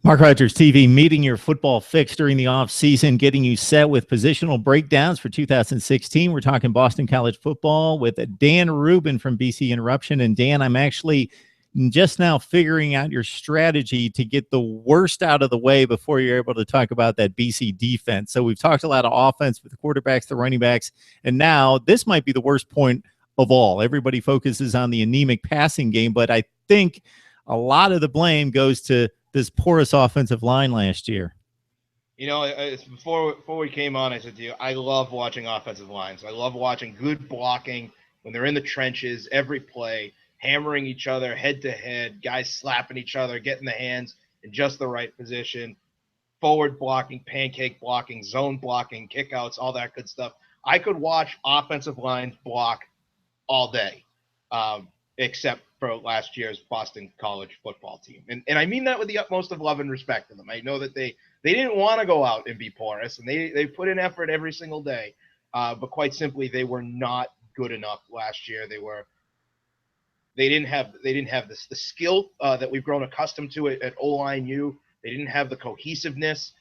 Mark Rogers TV, meeting your football fix during the offseason, getting you set with positional breakdowns for 2016. We're talking Boston College football with Dan Rubin from BCInterruption. And Dan, I'm actually just now figuring out your strategy to get the worst out of the way before you're able to talk about that BC defense. So we've talked a lot of offense with the quarterbacks, the running backs, and now this might be the worst point of all. Everybody focuses on the anemic passing game, but I think a lot of the blame goes to this porous offensive line last year. You know, it's before we came on, I said to you, I love watching offensive lines. I love watching good blocking when they're in the trenches, every play, hammering each other head to head, guys slapping each other, getting the hands in just the right position, forward blocking, pancake blocking, zone blocking, kickouts, all that good stuff. I could watch offensive lines block all day, except for last year's Boston College football team. And I mean that with the utmost of love and respect to them. I know that they didn't want to go out and be porous, and they put in effort every single day. But quite simply, they were not good enough last year. They didn't have the skill that we've grown accustomed to at O-line U. They didn't have the cohesiveness,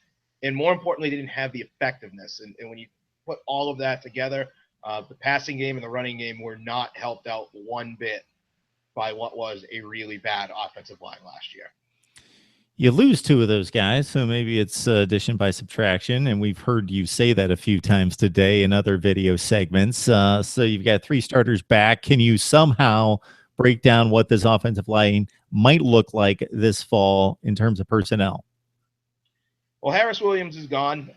and more importantly, they didn't have the effectiveness. And when you put all of that together, the passing game and the running game were not helped out one bit by what was a really bad offensive line last year. You lose two of those guys, so maybe it's addition by subtraction, and we've heard you say that a few times today in other video segments. So you've got three starters back. Can you somehow break down what this offensive line might look like this fall in terms of personnel? Well, Harris Williams is gone,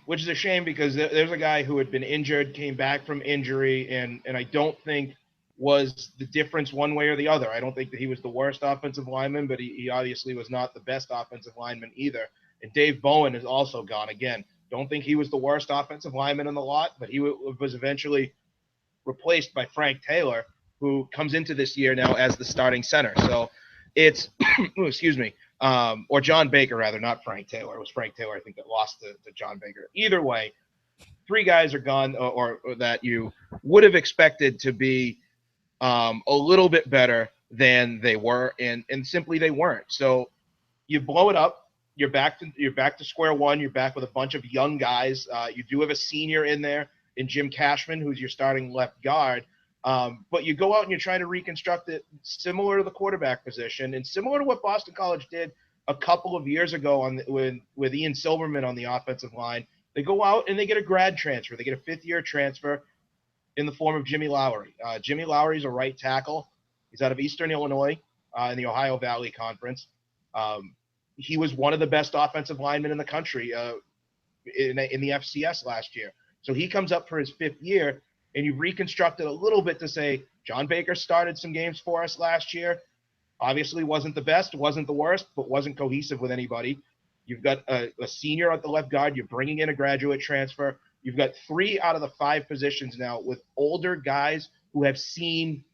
which is a shame because there's a guy who had been injured, came back from injury, and I don't think was the difference one way or the other. I don't think that he was the worst offensive lineman, but he obviously was not the best offensive lineman either. And Dave Bowen is also gone. Again, don't think he was the worst offensive lineman in the lot, but he was eventually replaced by Frank Taylor, who comes into this year now as the starting center. So it's, excuse me, or John Baker, rather, not Frank Taylor. It was Frank Taylor, I think, that lost to John Baker. Either way, three guys are gone or that you would have expected to be a little bit better than they were, and simply they weren't. So you blow it up. You're back to square one. You're back with a bunch of young guys. You do have a senior in there in Jim Cashman, who's your starting left guard. But you go out and you're trying to reconstruct it similar to the quarterback position and similar to what Boston College did a couple of years ago with Ian Silverman on the offensive line. They go out and they get a grad transfer. They get a fifth-year transfer in the form of Jimmy Lowry. Jimmy Lowry is a right tackle. He's out of Eastern Illinois in the Ohio Valley Conference. He was one of the best offensive linemen in the country in the FCS last year. So he comes up for his fifth year, and you've reconstructed a little bit to say John Baker started some games for us last year. Obviously wasn't the best, wasn't the worst, but wasn't cohesive with anybody. You've got a senior at the left guard. You're bringing in a graduate transfer. You've got 3 out of the 5 positions now with older guys who have seen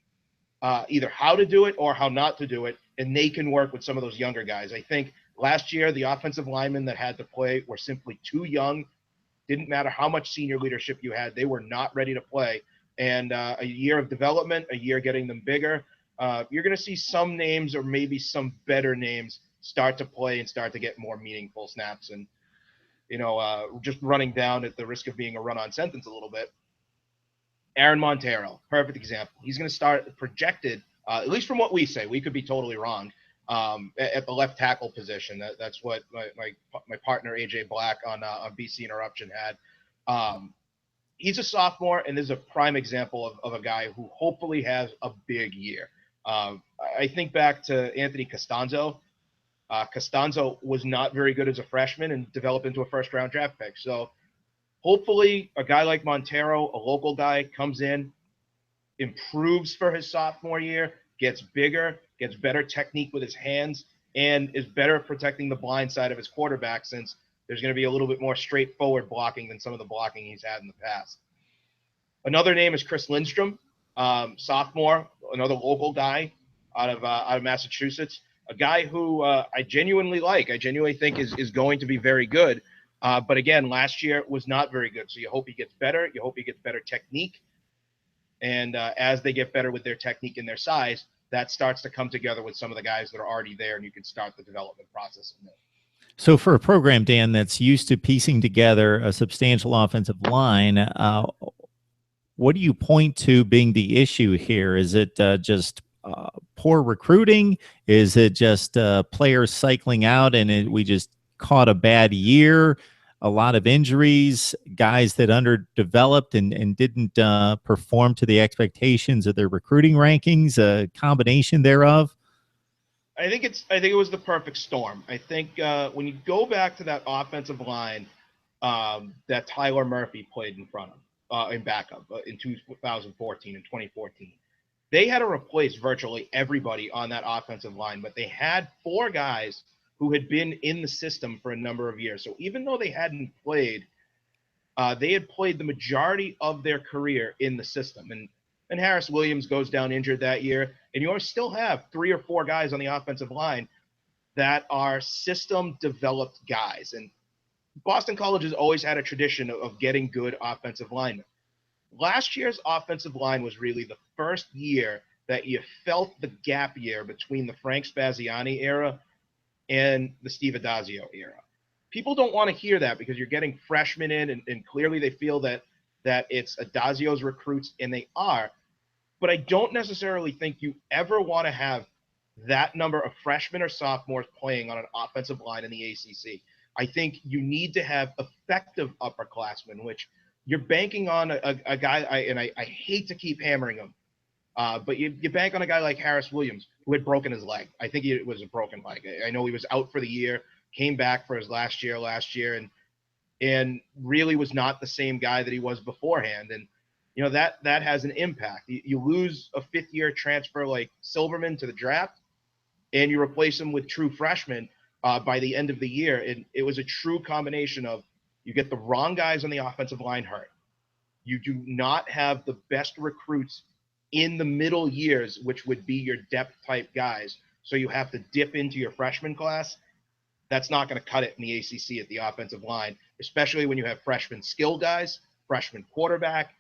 either how to do it or how not to do it, and they can work with some of those younger guys. I think last year the offensive linemen that had to play were simply too young. Didn't matter how much senior leadership you had. They were not ready to play. And a year of development, a year getting them bigger, you're going to see some names or maybe some better names start to play and start to get more meaningful snaps. And, just running down at the risk of being a run-on sentence a little bit, Aaron Montero, perfect example. He's going to start projected, at least from what we say. We could be totally wrong. At the left tackle position. That's what my partner AJ Black on BCInterruption had. He's a sophomore, and this is a prime example of a guy who hopefully has a big year. I think back to Anthony Costanzo. Costanzo was not very good as a freshman and developed into a first-round draft pick. So hopefully a guy like Montero, a local guy, comes in, improves for his sophomore year, gets bigger, gets better technique with his hands, and is better at protecting the blind side of his quarterback since there's going to be a little bit more straightforward blocking than some of the blocking he's had in the past. Another name is Chris Lindstrom, sophomore, another local guy out of Massachusetts, a guy who I genuinely like. I genuinely think is going to be very good. But again, last year was not very good. So you hope he gets better. You hope he gets better technique. And as they get better with their technique and their size, that starts to come together with some of the guys that are already there, and you can start the development process in there. So for a program, Dan, that's used to piecing together a substantial offensive line, what do you point to being the issue here? Is it just poor recruiting? Is it just players cycling out and we just caught a bad year? A lot of injuries, guys that underdeveloped and didn't perform to the expectations of their recruiting rankings, a combination thereof? I think it was the perfect storm. I think when you go back to that offensive line that Tyler Murphy played in front of in backup in 2014 and 2014, they had to replace virtually everybody on that offensive line, but they had 4 guys who had been in the system for a number of years. So even though they hadn't played, they had played the majority of their career in the system. And Harris Williams goes down injured that year, and you still have 3 or 4 guys on the offensive line that are system developed guys. And Boston College has always had a tradition of getting good offensive linemen. Last year's offensive line was really the first year that you felt the gap year between the Frank Spaziani era and the Steve Addazio era. People don't want to hear that because you're getting freshmen in, and clearly they feel that it's Addazio's recruits, and they are. But I don't necessarily think you ever want to have that number of freshmen or sophomores playing on an offensive line in the ACC. I think you need to have effective upperclassmen, which you're banking on a guy, I hate to keep hammering him, but you bank on a guy like Harris Williams, who had broken his leg. I think it was a broken leg. I know he was out for the year, came back for his last year, and really was not the same guy that he was beforehand. And that has an impact. You lose a 5th-year transfer like Silverman to the draft, and you replace him with true freshmen by the end of the year. And it was a true combination of you get the wrong guys on the offensive line hurt. You do not have the best recruits in the middle years, which would be your depth type guys. So you have to dip into your freshman class. That's not going to cut it in the ACC at the offensive line, especially when you have freshman skill guys, freshman quarterback,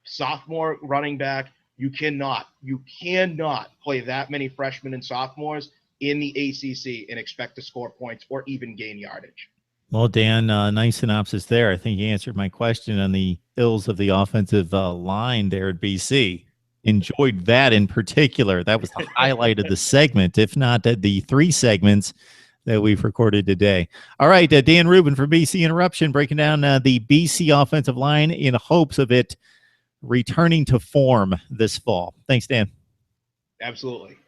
sophomore running back. You cannot play that many freshmen and sophomores in the ACC and expect to score points or even gain yardage. Well, Dan, nice synopsis there. I think you answered my question on the ills of the offensive line there at BC. Enjoyed that in particular. That was the highlight of the segment, if not the 3 segments that we've recorded today. All right, Dan Rubin from BCInterruption breaking down the BC offensive line in hopes of it returning to form this fall. Thanks, Dan. Absolutely.